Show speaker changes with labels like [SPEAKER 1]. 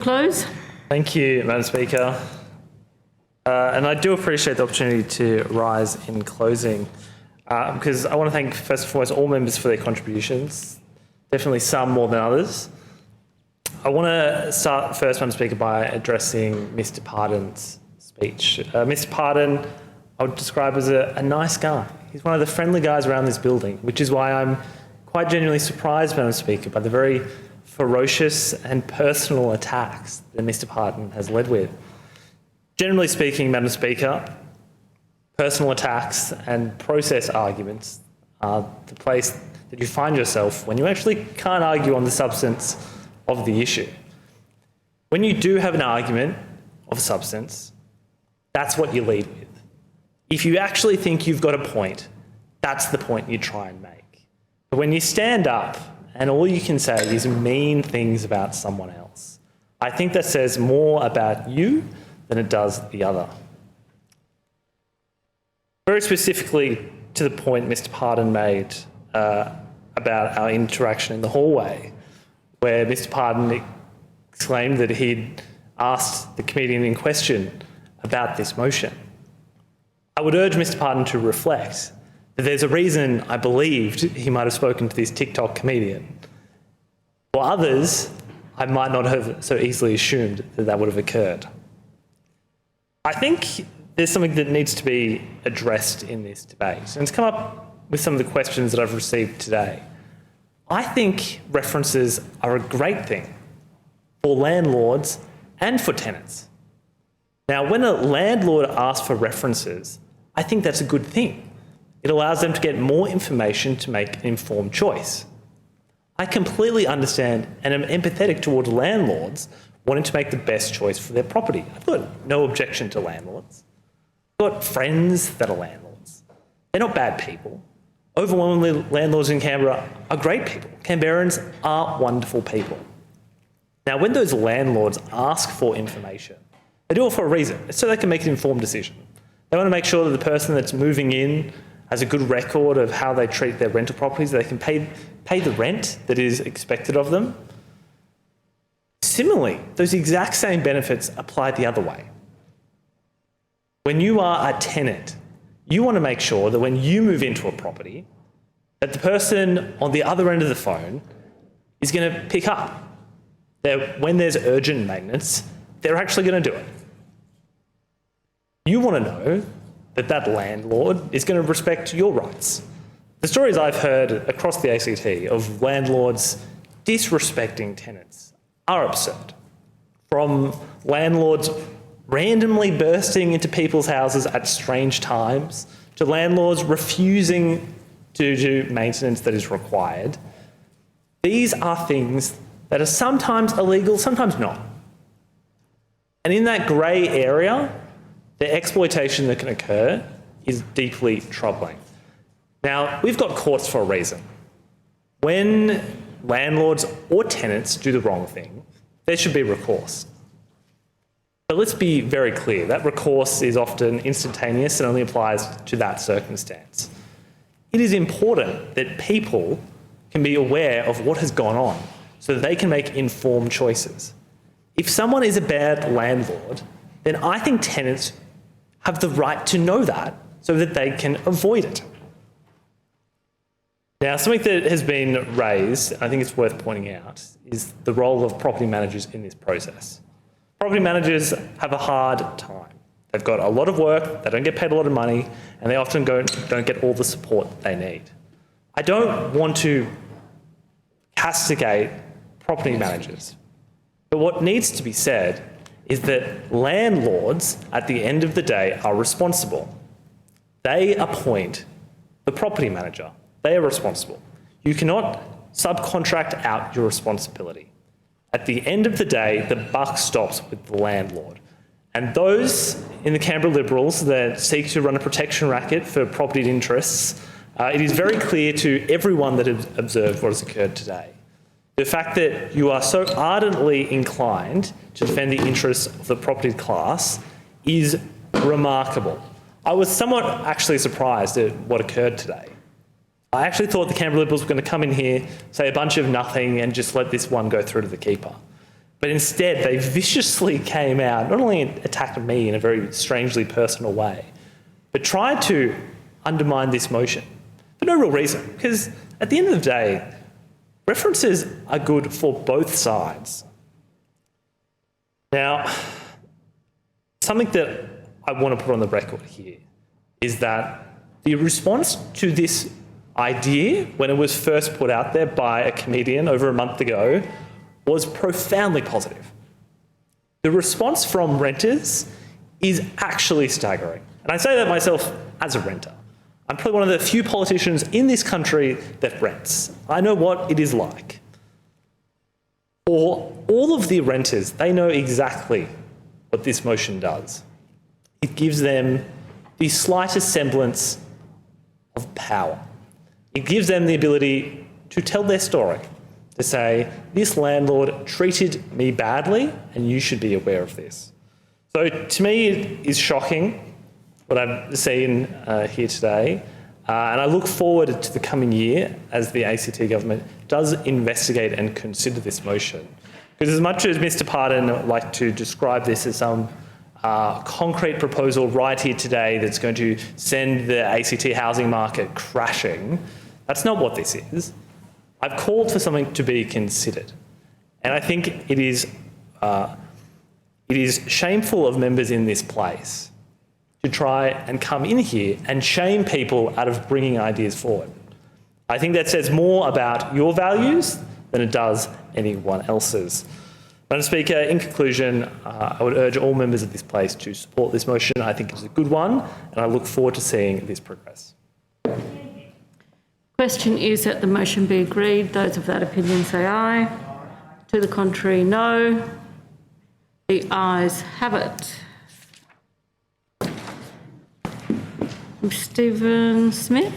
[SPEAKER 1] Close.
[SPEAKER 2] Thank you, Madam Speaker. And I do appreciate the opportunity to rise in closing because I want to thank, first and foremost, all members for their contributions, definitely some more than others. I want to start first, Madam Speaker, by addressing Mr. Pardon's speech. Mr. Pardon, I would describe as a nice guy. He's one of the friendly guys around this building, which is why I'm quite genuinely surprised, Madam Speaker, by the very ferocious and personal attacks that Mr. Pardon has led with. Generally speaking, Madam Speaker, personal attacks and process arguments are the place that you find yourself when you actually can't argue on the substance of the issue. When you do have an argument of substance, that's what you lead with. If you actually think you've got a point, that's the point you try and make. But when you stand up and all you can say is mean things about someone else, I think that says more about you than it does the other. Very specifically to the point Mr. Pardon made about our interaction in the hallway, where Mr. Pardon exclaimed that he'd asked the comedian in question about this motion. I would urge Mr. Pardon to reflect that there's a reason I believed he might have spoken to this TikTok comedian. For others, I might not have so easily assumed that that would have occurred. I think there's something that needs to be addressed in this debate, and it's come up with some of the questions that I've received today. I think references are a great thing for landlords and for tenants. Now, when a landlord asks for references, I think that's a good thing. It allows them to get more information to make an informed choice. I completely understand and am empathetic towards landlords wanting to make the best choice for their property. I've got no objection to landlords. I've got friends that are landlords. They're not bad people. Overwhelmingly, landlords in Canberra are great people. Canberrans are wonderful people. Now, when those landlords ask for information, they do it for a reason. It's so they can make an informed decision. They want to make sure that the person that's moving in has a good record of how they treat their rental properties, that they can pay the rent that is expected of them. Similarly, those exact same benefits apply the other way. When you are a tenant, you want to make sure that when you move into a property, that the person on the other end of the phone is going to pick up. That when there's urgent maintenance, they're actually going to do it. You want to know that that landlord is going to respect your rights. The stories I've heard across the ACT of landlords disrespecting tenants are absurd. From landlords randomly bursting into people's houses at strange times, to landlords refusing to do maintenance that is required. These are things that are sometimes illegal, sometimes not. And in that grey area, the exploitation that can occur is deeply troubling. Now, we've got courts for a reason. When landlords or tenants do the wrong thing, there should be recourse. But let's be very clear, that recourse is often instantaneous and only applies to that circumstance. It is important that people can be aware of what has gone on so that they can make informed choices. If someone is a bad landlord, then I think tenants have the right to know that so that they can avoid it. Now, something that has been raised, and I think it's worth pointing out, is the role of property managers in this process. Property managers have a hard time. They've got a lot of work, they don't get paid a lot of money, and they often don't get all the support they need. I don't want to castigate property managers, but what needs to be said is that landlords, at the end of the day, are responsible. They appoint the property manager. They are responsible. You cannot subcontract out your responsibility. At the end of the day, the buck stops with the landlord. And those in the Canberra Liberals that seek to run a protection racket for property interests, it is very clear to everyone that has observed what has occurred today. The fact that you are so ardently inclined to defend the interests of the property class is remarkable. I was somewhat actually surprised at what occurred today. I actually thought the Canberra Liberals were going to come in here, say a bunch of nothing and just let this one go through to the keeper. But instead, they viciously came out, not only attacked me in a very strangely personal way, but tried to undermine this motion for no real reason. Because at the end of the day, references are good for both sides. Now, something that I want to put on the record here is that the response to this idea, when it was first put out there by a comedian over a month ago, was profoundly positive. The response from renters is actually staggering. And I say that myself as a renter. I'm probably one of the few politicians in this country that rents. I know what it is like. For all of the renters, they know exactly what this motion does. It gives them the slightest semblance of power. It gives them the ability to tell their story, to say, this landlord treated me badly and you should be aware of this. So to me, it is shocking what I've seen here today. And I look forward to the coming year as the ACT government does investigate and consider this motion. Because as much as Mr. Pardon would like to describe this as some concrete proposal right here today that's going to send the ACT housing market crashing, that's not what this is. I've called for something to be considered. And I think it is shameful of members in this place to try and come in here and shame people out of bringing ideas forward. I think that says more about your values than it does anyone else's. Madam Speaker, in conclusion, I would urge all members of this place to support this motion. I think it's a good one, and I look forward to seeing this progress.
[SPEAKER 1] Question is that the motion be agreed. Those of that opinion say aye. To the contrary, no. The ayes have it. Stephen Smith.